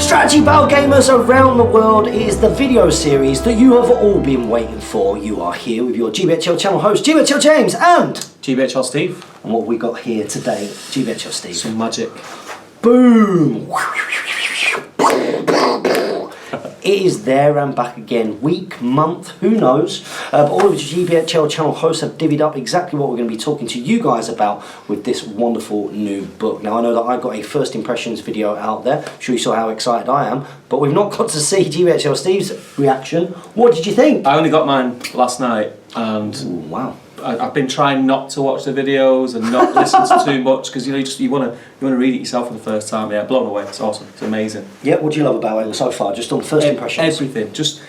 Strategy Battle gamers around the world, it is the video series that you have all been waiting for. You are here with your GBHL channel host, GBHL James, and GBHL Steve. And what we got here today, GBHL Steve. Some magic. Boom! It is there and back again, week, month, who knows, but all of the GBHL channel hosts have divvied up exactly what we're going to be talking to you guys about with this wonderful new book. Now I know that I got a first impressions video out there, I'm sure you saw how excited I am, but we've not got to see GBHL Steve's reaction. What did you think? I only got mine last night, and Ooh, wow. I've been trying not to watch the videos and not listen to too much, because you want to read it yourself for the first time. Yeah, blown away. It's awesome. It's amazing. Yeah, what do you love about it so far? Just on first impressions. Everything. Just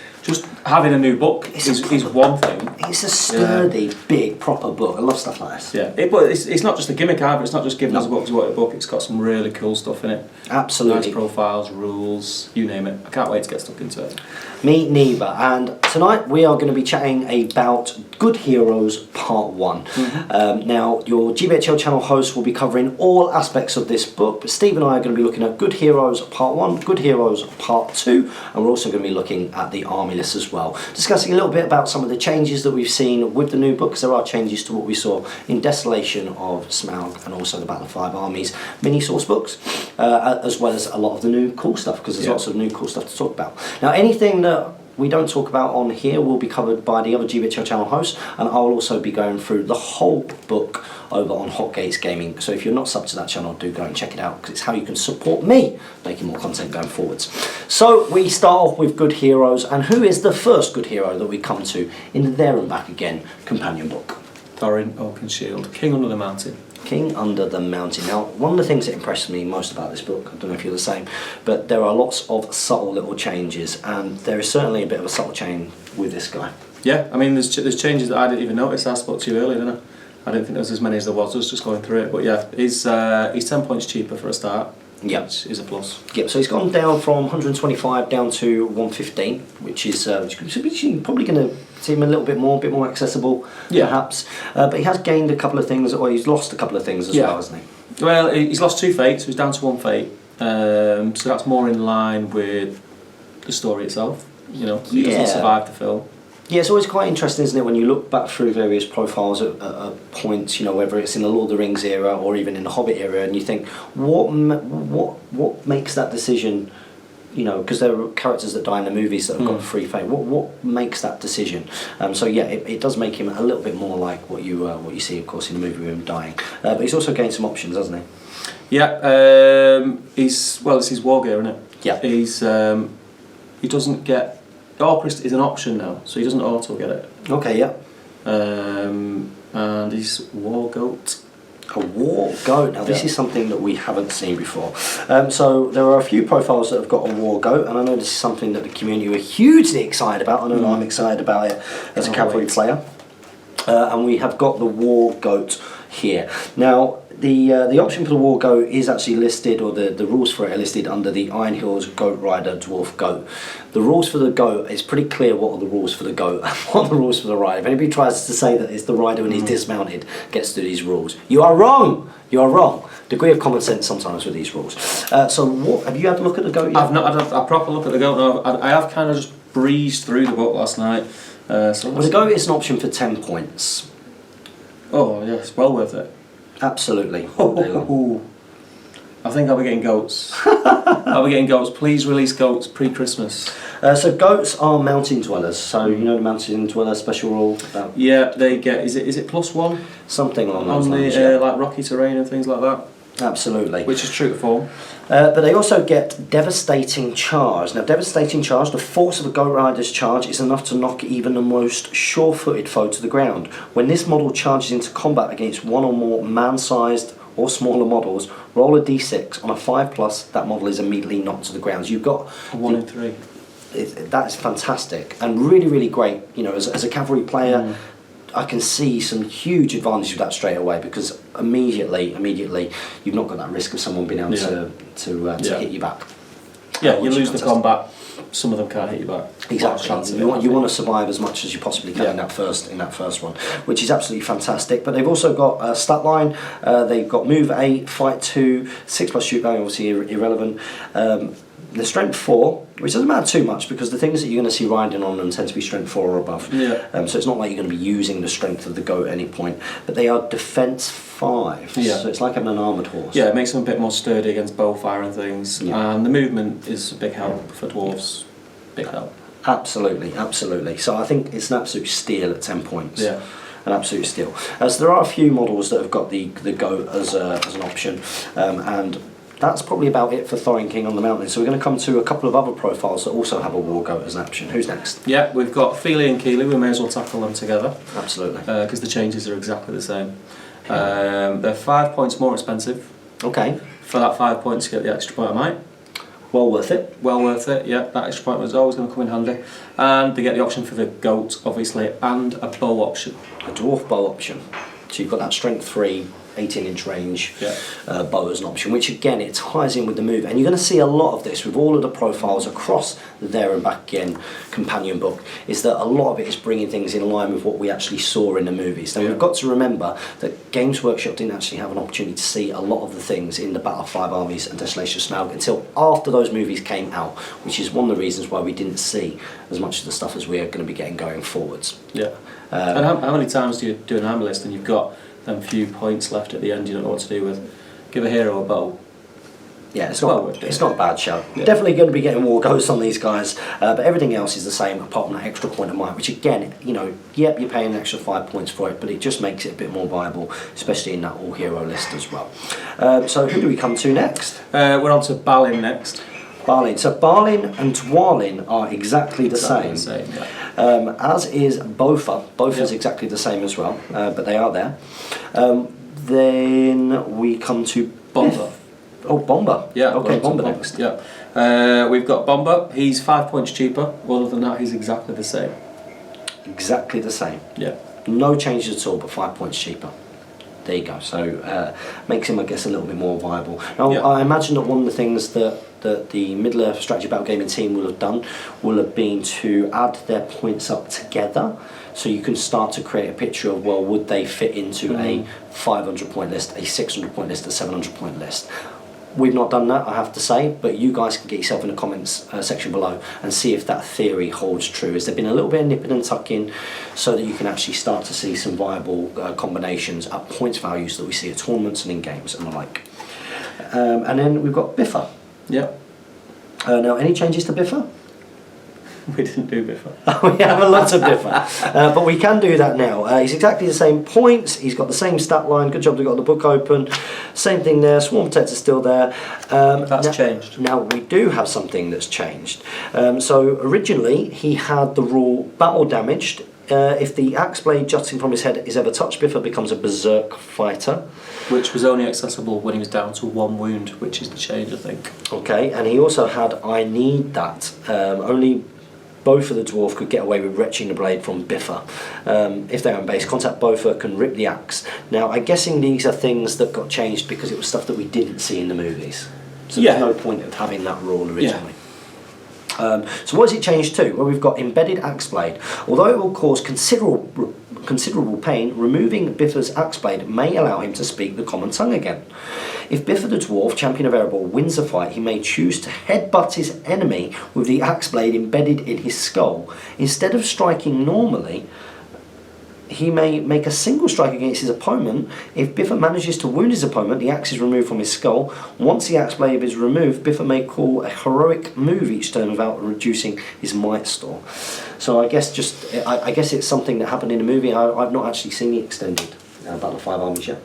having a new book is one thing. It's a sturdy, big, proper book. I love stuff like this. Yeah, but it's not just a gimmick either. It's not just giving us a book to watch a book. It's got some really cool stuff in it. Absolutely. Nice profiles, rules, you name it. I can't wait to get stuck into it. Me neither. And tonight we are going to be chatting about Good Heroes Part 1. Now, your GBHL channel host will be covering all aspects of this book, but Steve and I are going to be looking at Good Heroes Part 1, Good Heroes Part 2, and we're also going to be looking at the army list as well. Discussing a little bit about some of the changes that we've seen with the new book, because there are changes to what we saw in Desolation of Smaug and also the Battle of Five Armies mini source books, as well as a lot of the new cool stuff, because there's lots of new cool stuff to talk about. Now, anything that we don't talk about on here will be covered by the other GBHL channel hosts, and I'll also be going through the whole book over on Hot Gates Gaming. So if you're not subbed to that channel, do go and check it out, because it's how you can support me making more content going forwards. So we start off with Good Heroes, and who is the first good hero that we come to in the There and Back Again companion book? Thorin Oakenshield, King Under the Mountain. King Under the Mountain. Now, one of the things that impressed me most about this book, I don't know if you're the same, but there are lots of subtle little changes, and there is certainly a bit of a subtle change with this guy. Yeah, I mean, there's changes that I didn't even notice. I spoke to you earlier, didn't I? I didn't think there was as many as there was. I was just going through it, but yeah, he's 10 points cheaper for a start. Yep. Which is a plus. Yep, so he's gone down from 125 down to 115, which is probably going to seem a little bit more accessible, perhaps. But he has gained a couple of things, or he's lost a couple of things as well, hasn't he? Well, he's lost 2 fates, so he's down to 1 fate. So that's more in line with the story itself. You know, he doesn't survive the film. Yeah, it's always quite interesting, isn't it, when you look back through various profiles at points, you know, whether it's in the Lord of the Rings era or even in the Hobbit era, and you think, what makes that decision, you know, because there are characters that die in the movies that have got free fate. What makes that decision? So yeah, it does make him a little bit more like what you see, of course, in the movie with him dying. But he's also gained some options, hasn't he? Yeah, it's his war gear, isn't it? Yeah. He doesn't get. Orcrist is an option now, so he doesn't auto get it. Okay, yeah. And he's War Goat. A War Goat. Now this is something that we haven't seen before. So there are a few profiles that have got a War Goat, and I know this is something that the community are hugely excited about. I know I'm excited about it as a cavalry player. And we have got the War Goat here. Now the option for the War Goat is actually listed, or the rules for it are listed under the Iron Hills Goat Rider Dwarf Goat. The rules for the Goat, it's pretty clear what are the rules for the Goat and what are the rules for the Rider. If anybody tries to say that it's the Rider when he's dismounted gets to these rules, you are wrong! You are wrong. Degree of common sense sometimes with these rules. So what, have you had a look at the Goat yet? I've not had a proper look at the Goat. No, I have kind of just breezed through the book last night. Well, the Goat is an option for 10 points. Oh yes, well worth it. Absolutely. I think I'll be getting goats. I'll be getting goats. Please release goats pre-Christmas. So goats are mountain dwellers. So you know the mountain dweller special rule about. Yeah, they get. Is it +1? Something along those lines. On the like rocky terrain and things like that. Absolutely. Which is true to form. But they also get Devastating Charge. Now, Devastating Charge, the force of a Goat Rider's charge is enough to knock even the most sure-footed foe to the ground. When this model charges into combat against one or more man-sized or smaller models, roll a d6. On a 5+, that model is immediately knocked to the ground. You've got a 1 in 3. That is fantastic and really, really great. You know, as a cavalry player, I can see some huge advantage of that straight away, because immediately you've not got that risk of someone being able to hit you back. Yeah, you lose the combat. Some of them can't hit you back. Exactly. You want to survive as much as you possibly can in that first one, which is absolutely fantastic. But they've also got a stat line. They've got move 8, fight 2, 6+ shoot value, obviously irrelevant. The strength 4, which doesn't matter too much because the things that you're going to see riding on them tend to be strength 4 or above. Yeah. So it's not like you're going to be using the strength of the goat at any point. But they are defense 5. Yeah. So it's like having an armoured horse. Yeah, it makes them a bit more sturdy against bow fire and things. Yeah. And the movement is a big help for dwarves. Big help. Absolutely, absolutely. So I think it's an absolute steal at 10 points. Yeah. An absolute steal. So there are a few models that have got the goat as an option. And that's probably about it for Thorin King on the Mountain. So we're going to come to a couple of other profiles that also have a war goat as an option. Who's next? Yeah, we've got Feely and Keely. We may as well tackle them together. Absolutely. Because the changes are exactly the same. They're 5 points more expensive. Okay. For that 5 points, you get the extra point of might. Well worth it. Well worth it, yeah. That extra point was always going to come in handy. And they get the option for the goat, obviously, and a bow option. A dwarf bow option. So you've got that strength 3, 18-inch range bow as an option, which again, it ties in with the move. And you're going to see a lot of this with all of the profiles across the There and Back Again companion book, is that a lot of it is bringing things in line with what we actually saw in the movies. Now, we've got to remember that Games Workshop didn't actually have an opportunity to see a lot of the things in the Battle of Five Armies and Desolation of Smaug until after those movies came out, which is one of the reasons why we didn't see as much of the stuff as we're going to be getting going forwards. Yeah. And how many times do you do an army list and you've got them few points left at the end you don't know what to do with? Give a hero a bow. Yeah, it's not a bad show. Yeah. Definitely going to be getting war ghosts on these guys, but everything else is the same apart from that extra point of might, which again, you know, yep, you're paying an extra 5 points for it, but it just makes it a bit more viable, especially in that all hero list as well. So who do we come to next? We're on to Balin next. Balin. So Balin and Dwalin are exactly the same. Yeah. As is Bofa. Bofa's exactly the same as well, but they are there. Then we come to Bomber. Oh, Bomber. Yeah. Okay, Bomber next. Yeah. We've got Bomber. He's 5 points cheaper. Other than that, he's exactly the same. Exactly the same. Yeah. No changes at all, but 5 points cheaper. There you go. So makes him, I guess, a little bit more viable. Now, I imagine that one of the things that the Middle-earth Strategy Battle Gaming team will have done will have been to add their points up together, so you can start to create a picture of, well, would they fit into a 500 point list, a 600 point list, a 700 point list. We've not done that, I have to say, but you guys can get yourself in the comments section below and see if that theory holds true. Has there been a little bit of nipping and tucking so that you can actually start to see some viable combinations at points values that we see at tournaments and in games and the like. And then we've got Biffa. Yeah. Now, any changes to Biffa? We didn't do Biffa. We have a lot of Biffa, but we can do that now. He's exactly the same points, he's got the same stat line, good job they got the book open, same thing there, Swarm Protector's still there. That's changed. Now we do have something that's changed. So originally he had the rule battle damaged. If the axe blade jutting from his head is ever touched, Biffa becomes a berserk fighter. Which was only accessible when he was down to 1 wound, which is the change, I think. Okay, and he also had I need that. Only both of the dwarf could get away with retching the blade from Biffa. If they're on base, contact Bofa can rip the axe. Now, I'm guessing these are things that got changed because it was stuff that we didn't see in the movies. So there's no point of having that rule originally. So what has it changed to? Well, we've got embedded axe blade. Although it will cause considerable pain, removing Biffa's axe blade may allow him to speak the common tongue again. If Biffa the dwarf, champion of Erebor, wins a fight, he may choose to headbutt his enemy with the axe blade embedded in his skull. Instead of striking normally, he may make a single strike against his opponent. If Biffa manages to wound his opponent, the axe is removed from his skull. Once the axe blade is removed, Biffa may call a heroic move each turn without reducing his might store. So I guess it's something that happened in the movie. I've not actually seen the extended Battle of Five Armies yet.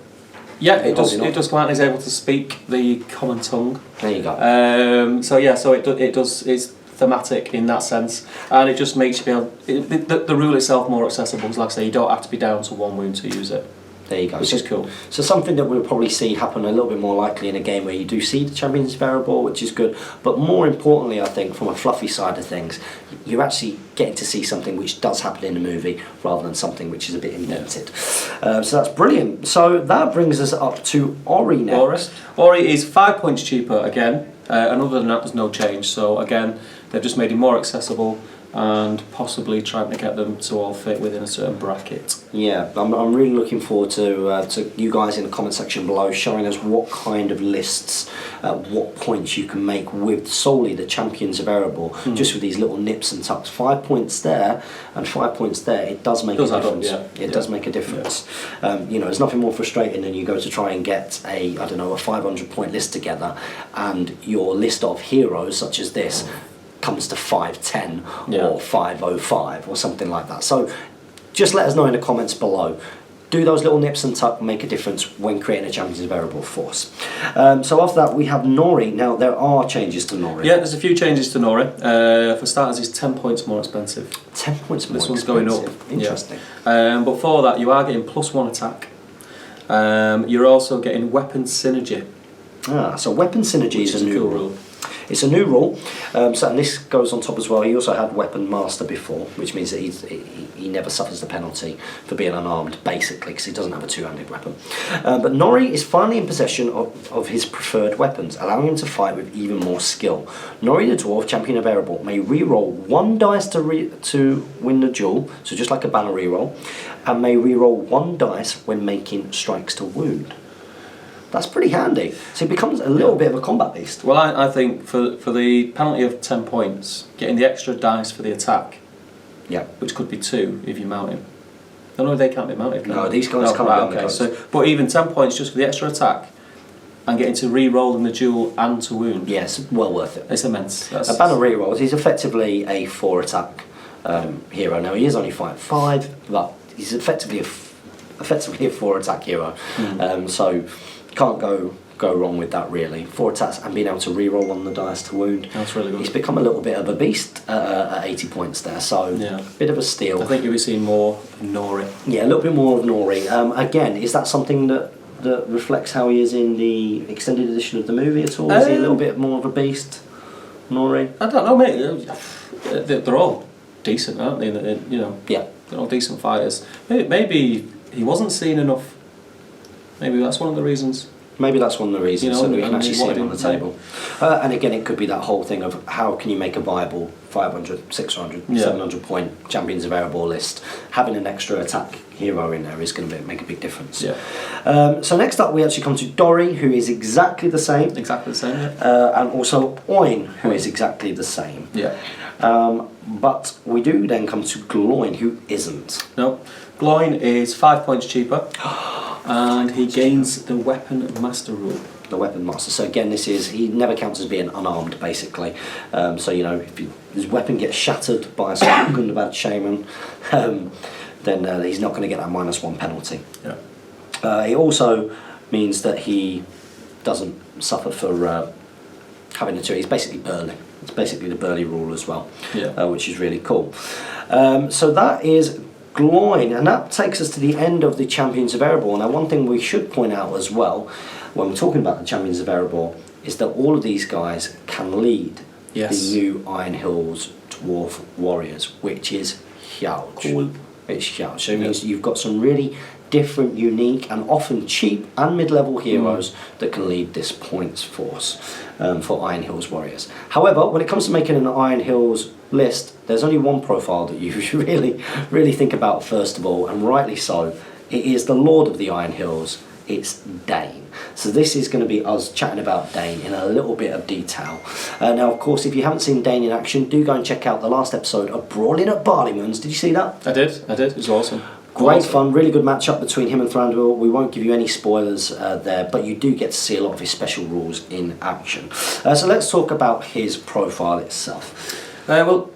Yeah, it does come out and he's able to speak the common tongue. There you go. So it does. It's thematic in that sense, and it just makes you the rule itself more accessible. Because, like I say, you don't have to be down to 1 wound to use it. There you go. Which is cool. So something that we'll probably see happen a little bit more likely in a game where you do see the champions of Erebor, which is good. But more importantly, I think, from a fluffy side of things, you're actually getting to see something which does happen in the movie rather than something which is a bit invented. So that's brilliant. So that brings us up to Ori next. Ori is 5 points cheaper again, and other than that, there's no change. So again, they've just made him more accessible. and possibly trying to get them to all fit within a certain bracket. Yeah, I'm really looking forward to you guys in the comment section below showing us what kind of lists, what points you can make with solely the champions variable, just with these little nips and tucks. 5 points there and 5 points there, it does make a difference. It does make a difference. You know, there's nothing more frustrating than you go to try and get a 500 point list together, and your list of heroes such as this comes to 510 or 505 or something like that. So just let us know in the comments below. Do those little nips and tuck make a difference when creating a champions variable force? So after that we have Nori. Now there are changes to Nori. Yeah, there's a few changes to Nori. For starters, he's 10 points more expensive. 10 points more This one's expensive. going up. Interesting. Yeah. But for that you are getting +1 attack. You're also getting weapon synergy. So weapon synergy is a new cool rule. It's a new rule, and this goes on top as well. He also had Weapon Master before, which means that he never suffers the penalty for being unarmed, basically, because he doesn't have a two-handed weapon. But Nori is finally in possession of his preferred weapons, allowing him to fight with even more skill. Nori the Dwarf, champion of variable, may re-roll 1 dice to win the duel, so just like a banner re-roll, and may re-roll 1 dice when making strikes to wound. That's pretty handy. So it becomes a little bit of a combat beast. Well, I think for the penalty of 10 points, getting the extra dice for the attack, which could be 2 if you mount him. No, they can't be mounted. No, these guys can't be on the guns. So, but even 10 points just for the extra attack, and getting to re-roll in the duel and to wound. Yes, well worth it. It's immense. A banner re-rolls. He's effectively a 4 attack hero. Now he is only 5, but he's effectively a 4 attack hero. So can't go wrong with that really. 4 attacks and being able to re-roll on the dice to wound. That's really good. He's become a little bit of a beast at 80 points there, so bit of a steal. I think you'll be seeing more of Nori. Yeah, a little bit more of Nori. Again, is that something that reflects how he is in the extended edition of the movie at all? Is he a little bit more of a beast, Nori? I don't know, mate. They're all decent, aren't they? You know, they're all decent fighters. Maybe he wasn't seen enough. Maybe that's one of the reasons. Maybe that's one of the reasons, so that we can actually see it him on the table. And again, it could be that whole thing of how can you make a viable 500, 600, 700 point champions variable list. Having an extra attack hero in there is going to make a big difference. So next up we actually come to Dori, who is exactly the same. Exactly the same, yeah. And also Oin, who is exactly the same. Yeah. But we do then come to Gloin, who isn't. No. Gloin is 5 points cheaper. And he gains the Weapon Master rule. The Weapon Master. So again, he never counts as being unarmed, basically. So you know, if his weapon gets shattered by some Gundabad shaman, then he's not going to get that -1 penalty. It also means that he doesn't suffer for having a 2. He's basically burly. It's basically the burly rule as well, which is really cool. So that is Gloin, and that takes us to the end of the Champions of Erebor. Now, one thing we should point out as well, when we're talking about the Champions of Erebor, is that all of these guys can lead the new Iron Hills Dwarf Warriors, which is huge. Cool. It's huge. So it means you've got some really different, unique, and often cheap and mid-level heroes that can lead this points force for Iron Hills Warriors. However, when it comes to making an Iron Hills list, there's only one profile that you should really think about first of all, and rightly so. It is the Lord of the Iron Hills. It's Dane. So this is going to be us chatting about Dane in a little bit of detail. Now, of course, if you haven't seen Dane in action, do go and check out the last episode of Brawling at Barleyman's. Did you see that? I did. It was awesome. Great fun, really good matchup between him and Thranduil. We won't give you any spoilers there, but you do get to see a lot of his special rules in action. So let's talk about his profile itself. Well,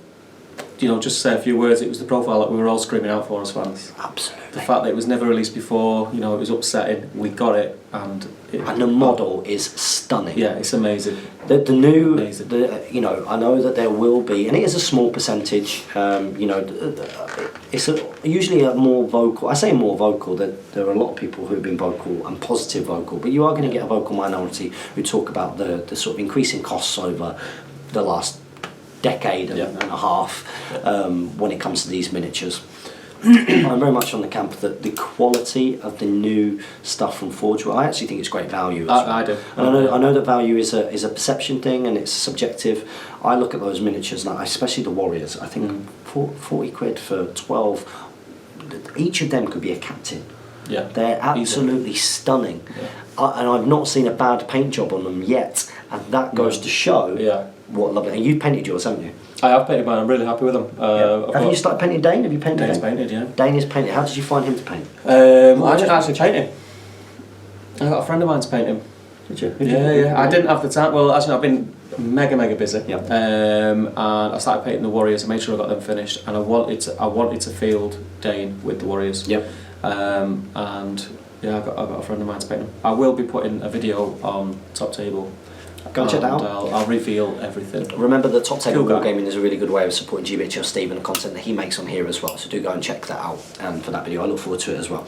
you know, just to say a few words, it was the profile that we were all screaming out for as fans. Absolutely. The fact that it was never released before, you know, it was upsetting. We got it, and the model is stunning. Yeah, it's amazing. The new, you know, I know that there will be, and it is a small percentage. You know, it's usually a more vocal. I say more vocal. That there are a lot of people who have been vocal and positive vocal, but you are going to get a vocal minority who talk about the sort of increasing costs over the last decade and a half when it comes to these miniatures. I'm very much on the camp that the quality of the new stuff from Forge, I actually think it's great value. As well. I do. And I know that value is a perception thing and it's subjective. I look at those miniatures, and especially the Warriors. I think 40 quid for 12. Each of them could be a captain. Yeah, they're absolutely stunning, and I've not seen a bad paint job on them yet, and that goes to show what lovely. And you've painted yours, haven't you? I have painted mine. I'm really happy with them. Have you started painting Dane? Have you painted Dane's Dane? painted, yeah. Dane is painted. How did you find him to paint? I didn't actually paint him. I got a friend of mine to paint him. Did you? Yeah. I didn't have the time. Well, actually, I've been mega busy. Yeah. And I started painting the Warriors. I made sure I got them finished, and I wanted to field Dane with the Warriors. Yep. And yeah, I got a friend of mine to paint them. I will be putting a video on Top Table. Go and check that out. I'll reveal everything. Remember that Top Table Cool Wargaming is a really good way of supporting GBHL Steve and the content that he makes on here as well. So do go and check that out. And for that video, I look forward to it as well.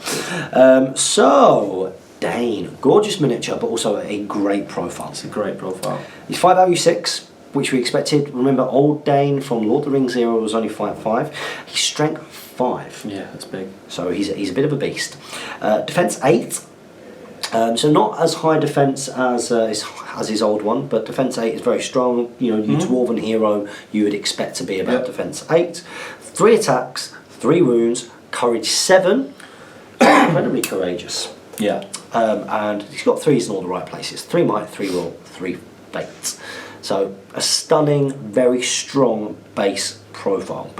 So Dane, gorgeous miniature, but also a great profile. It's a great profile. He's 5'6", which we expected. Remember, old Dane from Lord of the Rings era was only 5'5". He's strength 5. Yeah, that's big. So he's a bit of a beast. Defense 8. So not as high defense as his old one, but defense 8 is very strong. You know, you dwarven hero, you would expect to be about defense 8. 3 attacks, 3 wounds, courage 7. Incredibly courageous. Yeah. And he's got 3s in all the right places. 3 might, 3 will, 3 fate. So a stunning, very strong base profile.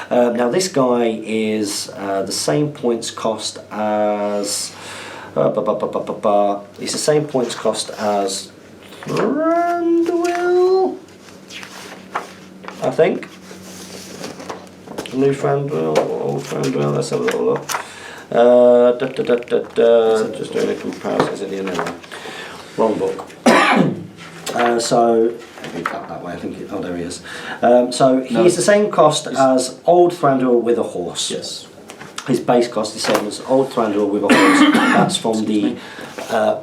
Now this guy is the same points cost as. It's the same points cost as Thranduil, I think. New Thranduil, old Thranduil. Let's have a little look. Just doing a comparison. Is it the other one? Wrong book. So that way. I think. Oh, there he is. So he's the same cost as old Thranduil with a horse. Yes. His base cost is the same as old Thranduil with a horse. That's from the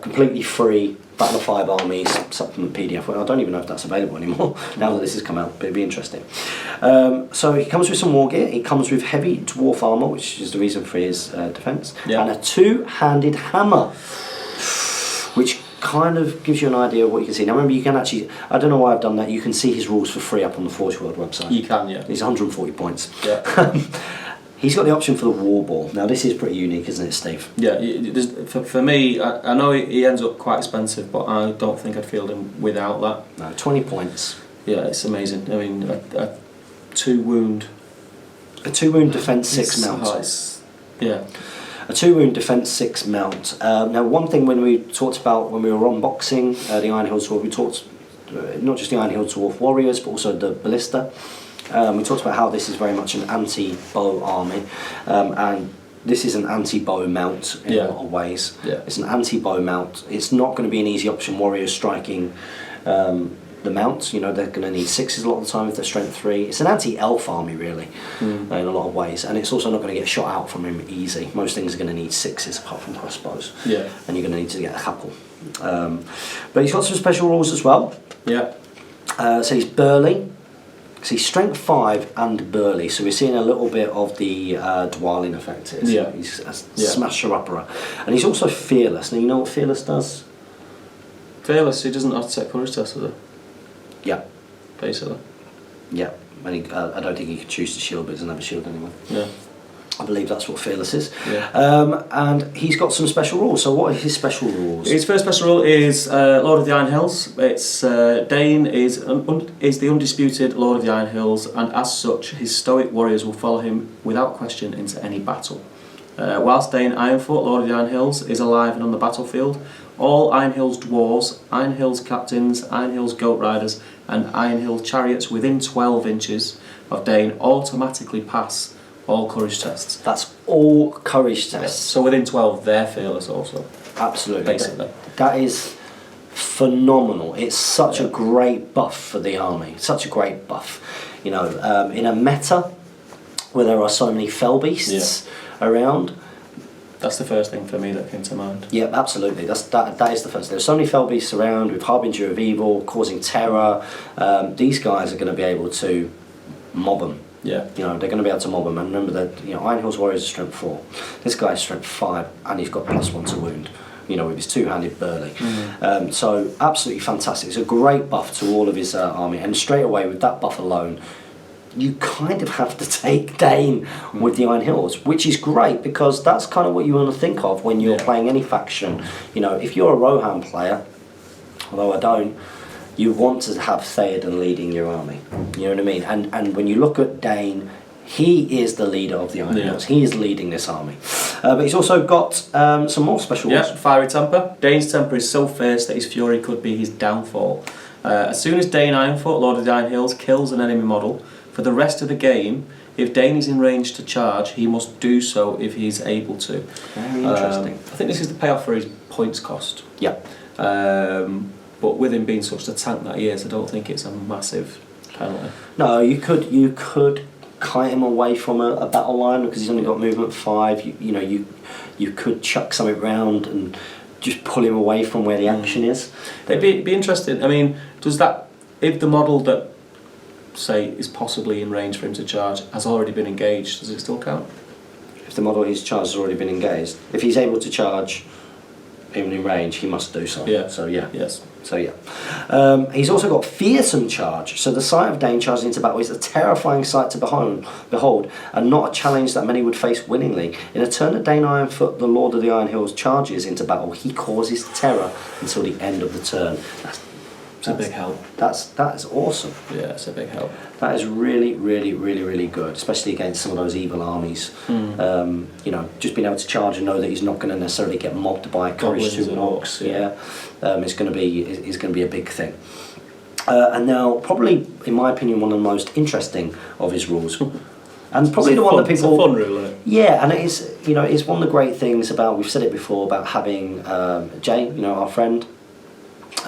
completely free Battle of 5 Armies supplement PDF. Well, I don't even know if that's available anymore now that this has come out, but it'd be interesting. So he comes with some war gear. He comes with heavy dwarf armour, which is the reason for his defence, and a 2-handed hammer, which kind of gives you an idea of what you can see. Now remember, you can actually, I don't know why I've done that, you can see his rules for free up on the Forge World website. You can, yeah. He's 140 points. Yeah. He's got the option for the war ball. Now this is pretty unique, isn't it, Steve? Yeah, for me, I know he ends up quite expensive, but I don't think I'd field him without that. No, 20 points. Yeah, it's amazing. I mean, a 2-wound... A 2-wound defence 6 mount. Yeah. A 2-wound defence 6 mount. Now one thing when we talked about, when we were unboxing the Iron Hill Dwarf, we talked not just the Iron Hill Dwarf Warriors, but also the Ballista. We talked about how this is very much an anti-bow army, and this is an anti-bow mount in a lot of ways. Yeah. It's an anti-bow mount. It's not going to be an easy option. Warriors striking the mounts, you know, they're going to need 6s a lot of the time if they're strength 3. It's an anti-elf army really, in a lot of ways, and it's also not going to get shot out from him easy. Most things are going to need 6s apart from crossbows, and you're going to need to get a couple. But he's got some special rules as well. Yeah. So he's burly. So he's strength 5 and burly, so we're seeing a little bit of the Dwalin effect here. So he's a smasher-upperer. And he's also fearless. Now you know what fearless does? Fearless, he doesn't have to take courage tests, does he? Yeah. Basically. Yeah. And I don't think he could choose to shield, but he doesn't have a shield anyway. Yeah. I believe that's what fearless is. Yeah. And he's got some special rules. So what are his special rules? His first special rule is Lord of the Iron Hills. It's Dane is the undisputed Lord of the Iron Hills, and as such, his stoic warriors will follow him without question into any battle. Whilst Dane Ironfoot, Lord of the Iron Hills, is alive and on the battlefield, all Iron Hills dwarves, Iron Hills captains, Iron Hills goat riders, and Iron Hill chariots within 12 inches of Dane automatically pass all courage tests. That's all courage tests. Yes. So within 12, they're fearless also. Absolutely. Basically. That is phenomenal. It's such a great buff for the army. Such a great buff. You know, in a meta where there are so many fell beasts around. That's the first thing for me that came to mind. Yeah, absolutely. That is the first. There's so many fell beasts around with Harbinger of Evil, causing terror. These guys are going to be able to mob them. Yeah. You know, they're going to be able to mob him. And remember that, you know, Iron Hills Warriors are strength 4. This guy's strength 5, and he's got +1 to wound. You know, with his two-handed burly. So absolutely fantastic. It's a great buff to all of his army, and straight away with that buff alone, you kind of have to take Dane with the Iron Hills, which is great because that's kind of what you want to think of when you're playing any faction. You know, if you're a Rohan player, although I don't, you want to have Theoden leading your army. You know what I mean? And when you look at Dane, he is the leader of the Iron Hills. He is leading this army. But he's also got some more special rules. Yeah, Fiery Temper. Dane's temper is so fierce that his fury could be his downfall. As soon as Dane Ironfoot, Lord of the Iron Hills, kills an enemy model, for the rest of the game, if Dane is in range to charge, he must do so if he's able to. Very interesting. I think this is the payoff for his points cost. Yeah. But with him being such a tank that he is, I don't think it's a massive penalty. No, you could kite him away from a battle line because he's only got movement 5. You could chuck something round and just pull him away from where the action is. It'd be interesting. I mean, does that, if the model that, say, is possibly in range for him to charge has already been engaged, does it still count? If the model he's charged has already been engaged, if he's able to charge even in range, he must do so. Yeah. So yeah. Yes. So yeah. He's also got fearsome charge. So the sight of Dane charging into battle is a terrifying sight to behold, and not a challenge that many would face willingly. In a turn that Dane Ironfoot, the Lord of the Iron Hills, charges into battle, he causes terror until the end of the turn. It's a big help. That is awesome. Yeah, it's a big help. That is really, really, really, really good, especially against some of those evil armies. You know, just being able to charge and know that he's not going to necessarily get mobbed by Courage 2 Orcs. It's going to be a big thing. And now, probably, in my opinion, one of the most interesting of his rules. And probably the one that people... It's a fun rule, isn't it? Yeah, and it's one of the great things about, we've said it before, about having Jay, you know, our friend.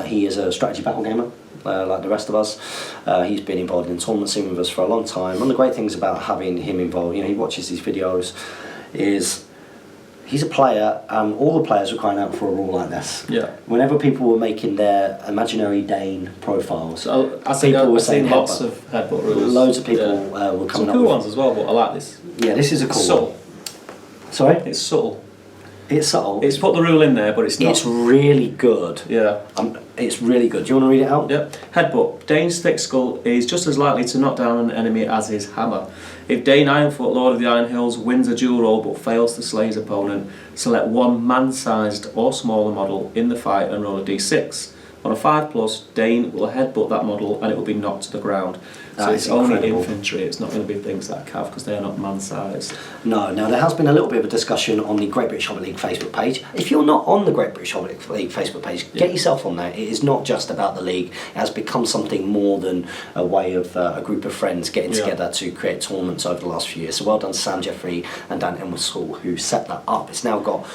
He is a strategy battle gamer, like the rest of us. He's been involved in tournament scene with us for a long time. One of the great things about having him involved, you know, he watches these videos, is he's a player, and all the players were crying out for a rule like this. Yeah. Whenever people were making their imaginary Dane profiles, I've seen lots of headbutt rules. Loads of people were coming some up cool with ones as well, but I like this. Yeah, this is a cool subtle. one. Sorry? It's subtle. It's subtle. It's put the rule in there, but it's not. It's really good. Yeah. It's really good. Do you want to read it out? Yep. Headbutt. Dane's thick skull is just as likely to knock down an enemy as his hammer. If Dane Ironfoot, Lord of the Iron Hills, wins a duel roll but fails to slay his opponent, select one man-sized or smaller model in the fight and roll a d6. On a 5+, Dane will headbutt that model and it will be knocked to the ground. So it's only infantry, it's not going to be things like cav because they are not man-sized. No, now there has been a little bit of a discussion on the Great British Hobbit League Facebook page. If you're not on the Great British Hobbit League Facebook page, get yourself on there. It is not just about the league. It has become something more than a way of a group of friends getting together to create tournaments over the last few years. So well done Sam Jeffrey and Dan Enwissall who set that up. It's now got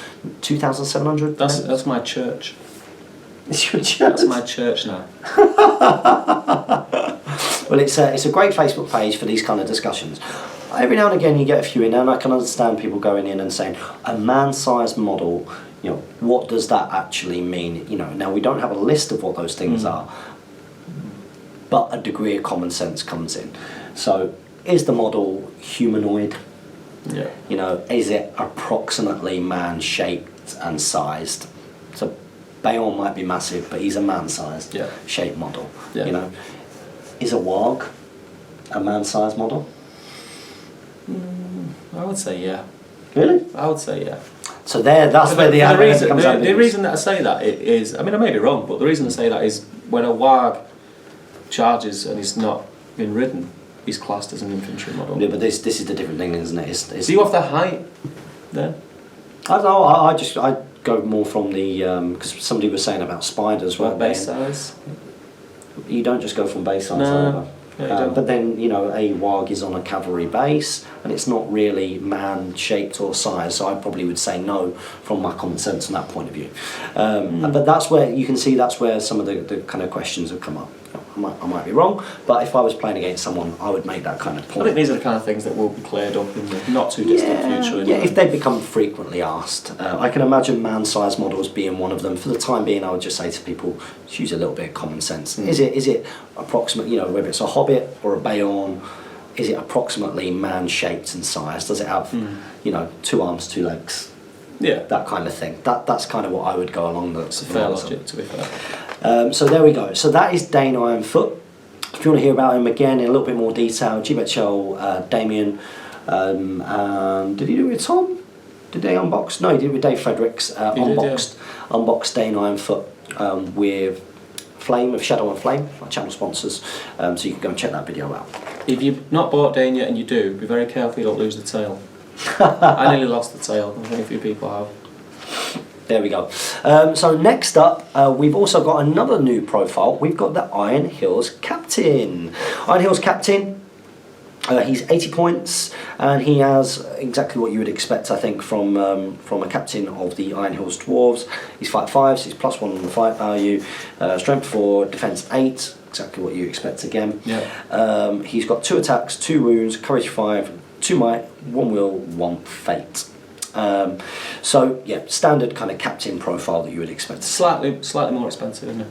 2,700. That's my church. It's your church? That's my church now. Well, it's a great Facebook page for these kind of discussions. Every now and again you get a few in, and I can understand people going in and saying, a man-sized model, you know, what does that actually mean? You know, now we don't have a list of what those things are, but a degree of common sense comes in. So, is the model humanoid? Yeah. You know, is it approximately man-shaped and sized? So, Bayon might be massive, but he's a man-sized shaped model. Yeah. You know, is a warg a man-sized model? I would say yeah. Really? I would say yeah. So that's where the reason comes out. The reason that I say that is, I mean, I may be wrong, but the reason I say that is when a warg charges and he's not been ridden, he's classed as an infantry model. Yeah, but this is the different thing, isn't it? Do you have the height then? I don't know. I go more from the because somebody was saying about spiders. What base size? You don't just go from base size over. But then, you know, a warg is on a cavalry base and it's not really man-shaped or size, so I probably would say no from my common sense from that point of view. But that's where you can see that's where some of the kind of questions have come up. I might be wrong, but if I was playing against someone, I would make that kind of point. I think these are the kind of things that will be cleared up in the not too distant future. Yeah, if they become frequently asked. I can imagine man-sized models being one of them. For the time being, I would just say to people, just use a little bit of common sense. Is it approximate, you know, whether it's a Hobbit or a Bayon, is it approximately man-shaped in size? Does it have, 2 arms, 2 legs? Yeah. That kind of thing. That's kind of what I would go along the. It's a fair logic, to be fair. So there we go. So that is Dane Ironfoot. If you want to hear about him again in a little bit more detail, GBHL, Damien, and did he do it with Tom? Did they unbox? No, he did it with Dave Fredericks. Unboxed Dane Ironfoot with Flame, of Shadow and Flame, our channel sponsors. So you can go and check that video out. If you've not bought Dane yet and you do, be very careful you don't lose the tail. I nearly lost the tail. I think a few people have. There we go. So next up, we've also got another new profile. We've got the Iron Hills Captain. Iron Hills Captain. He's 80 points, and he has exactly what you would expect, I think, from a captain of the Iron Hills Dwarves. He's 5'5", so he's +1 on the fight value, strength 4, defense 8, exactly what you expect again. Yeah. He's got 2 attacks, 2 wounds, courage 5, 2 might, 1 will, 1 fate. So yeah, standard kind of captain profile that you would expect. Slightly more expensive, isn't it?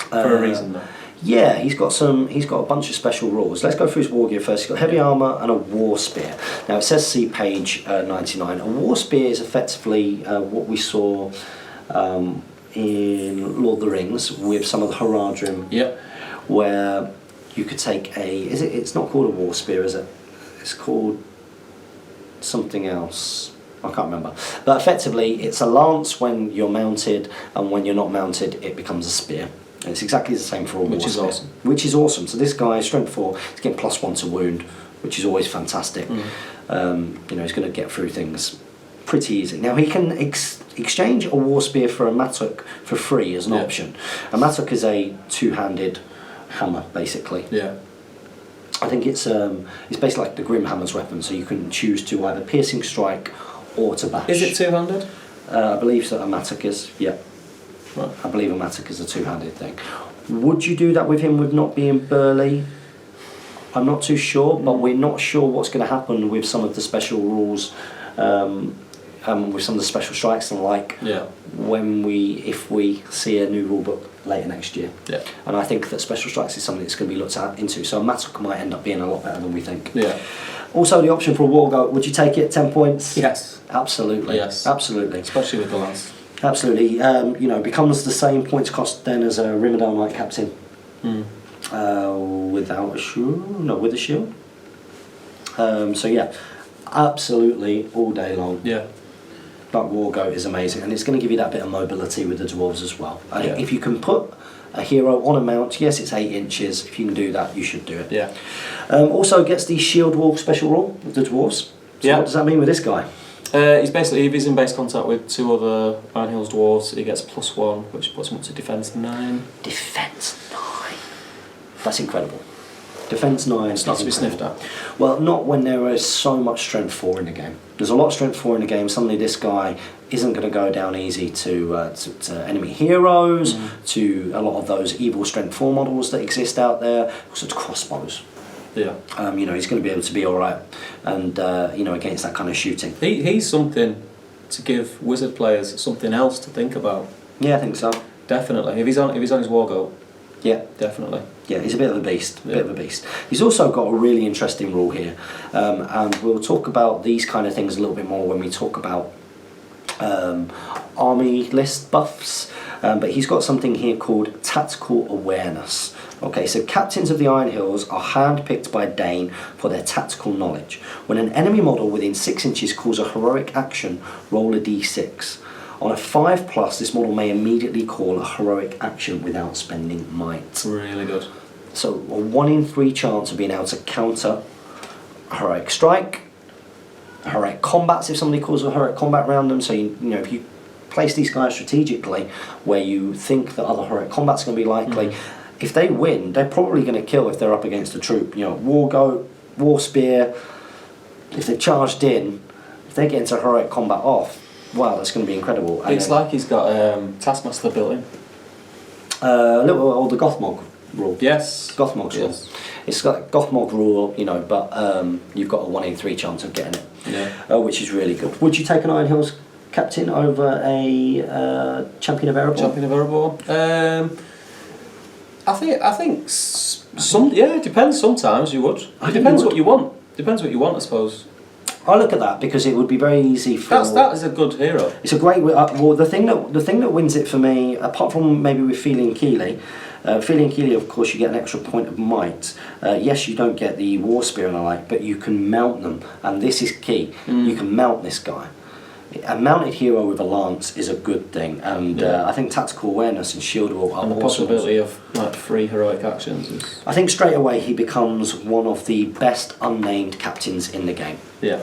For a reason, though. Yeah, he's got a bunch of special rules. Let's go through his war gear first. He's got heavy armour and a war spear. Now it says see page 99. A war spear is effectively what we saw in Lord of the Rings with some of the Haradrim. Yep. Where you could take it's not called a war spear, is it? It's called something else. I can't remember. But effectively it's a lance when you're mounted, and when you're not mounted it becomes a spear. And it's exactly the same for all war spear. Awesome. Which is awesome. So this guy, strength 4, he's getting +1 to wound, which is always fantastic. He's going to get through things pretty easy. Now he can exchange a war spear for a mattock for free as an option. A mattock is a 2-handed hammer, basically. Yeah. I think it's basically like the Grimhammer's weapon, so you can choose to either piercing strike or to bash. Is it 2-handed? I believe so. A mattock is, yeah. Right. I believe a mattock is a 2-handed thing. Would you do that with him with not being burly? I'm not too sure, but we're not sure what's going to happen with some of the special rules, with some of the special strikes and like. Yeah. If we see a new rule book later next year. Yeah. And I think that special strikes is something that's going to be looked into. So a mattock might end up being a lot better than we think. Yeah. Also, the option for a war goat. Would you take it? 10 points. Yes. Absolutely. Yes. Absolutely. Especially with the lance. Absolutely. Becomes the same points cost then as a Rimmerdale Knight captain. Without a shield? No, with a shield. So yeah, absolutely all day long. Yeah. That war goat is amazing, and it's going to give you that bit of mobility with the dwarves as well. Yeah. If you can put a hero on a mount, yes, it's 8 inches. If you can do that, you should do it. Yeah. Also gets the shield wall special rule with the dwarves. So what does that mean with this guy? He's basically, if he's in base contact with 2 other Iron Hills dwarves, he gets +1, which puts him up to defense 9. Defense 9. That's incredible. Defense 9. It's not to be sniffed at. Well, not when there is so much strength 4 in the game. There's a lot of strength 4 in the game. Suddenly, this guy isn't going to go down easy to enemy heroes, to a lot of those evil strength 4 models that exist out there, also to crossbows. Yeah. He's going to be able to be all right, and against that kind of shooting. He's something to give wizard players something else to think about. Yeah, I think so. Definitely. If he's on his war goat. Yeah. Definitely. Yeah, he's a bit of a beast. He's also got a really interesting rule here, and we'll talk about these kind of things a little bit more when we talk about army list buffs. But he's got something here called tactical awareness. Okay, so captains of the Iron Hills are handpicked by Dane for their tactical knowledge. When an enemy model within 6 inches calls a heroic action, roll a d6. On a 5+, this model may immediately call a heroic action without spending might. Really good. So a 1 in 3 chance of being able to counter a heroic strike, heroic combats if somebody calls a heroic combat around them. So if you place these guys strategically where you think that other heroic combat's going to be likely, if they win, they're probably going to kill if they're up against a troop. War goat, war spear. If they're charged in, if they get into heroic combat off, wow, that's going to be incredible. It's like he's got Taskmaster built in. The Gothmog rule. Yes. Gothmog's rule. It's got Gothmog rule, but you've got a 1 in 3 chance of getting it. Yeah. Which is really good. Would you take an Iron Hills captain over a Champion of Erebor? Champion of Erebor? I think some. Yeah, it depends. Sometimes you would. It depends what you want. Depends what you want, I suppose. I look at that because it would be very easy for. That is a good hero. It's a great. Well, the thing that wins it for me, apart from maybe with Feeling Keeley, of course, you get an extra point of might. Yes, you don't get the War Spear and the like, but you can mount them, and this is key. You can mount this guy. A mounted hero with a lance is a good thing, and I think tactical awareness and shield wall are and the possibility of like 3 heroic actions is. I think straight away he becomes one of the best unnamed captains in the game. Yeah.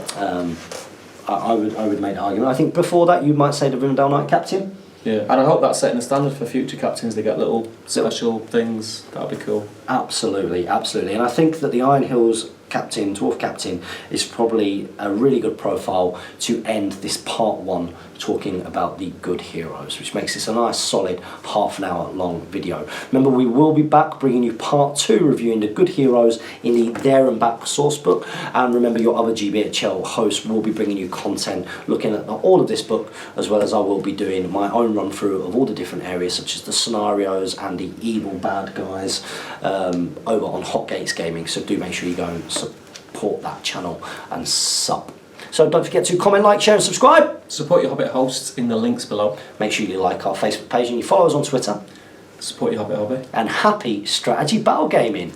I would make the argument. I think before that you might say the Rivendell Knight captain. Yeah, and I hope that's setting a standard for future captains. They get little special things. That'd be cool. Absolutely, absolutely, and I think that the Iron Hills captain, dwarf captain, is probably a really good profile to end this part 1 talking about the good heroes, which makes this a nice solid half an hour long video. Remember, we will be back bringing you part 2 reviewing the good heroes in the There and Back source book, and remember your other GBHL hosts will be bringing you content looking at all of this book, as well as I will be doing my own run through of all the different areas such as the scenarios and the evil bad guys over on Hot Gates Gaming, so do make sure you go and support that channel and sub. So don't forget to comment, like, share and subscribe. Support your Hobbit hosts in the links below. Make sure you like our Facebook page and you follow us on Twitter. Support your Hobbit hobby. And happy strategy battle gaming.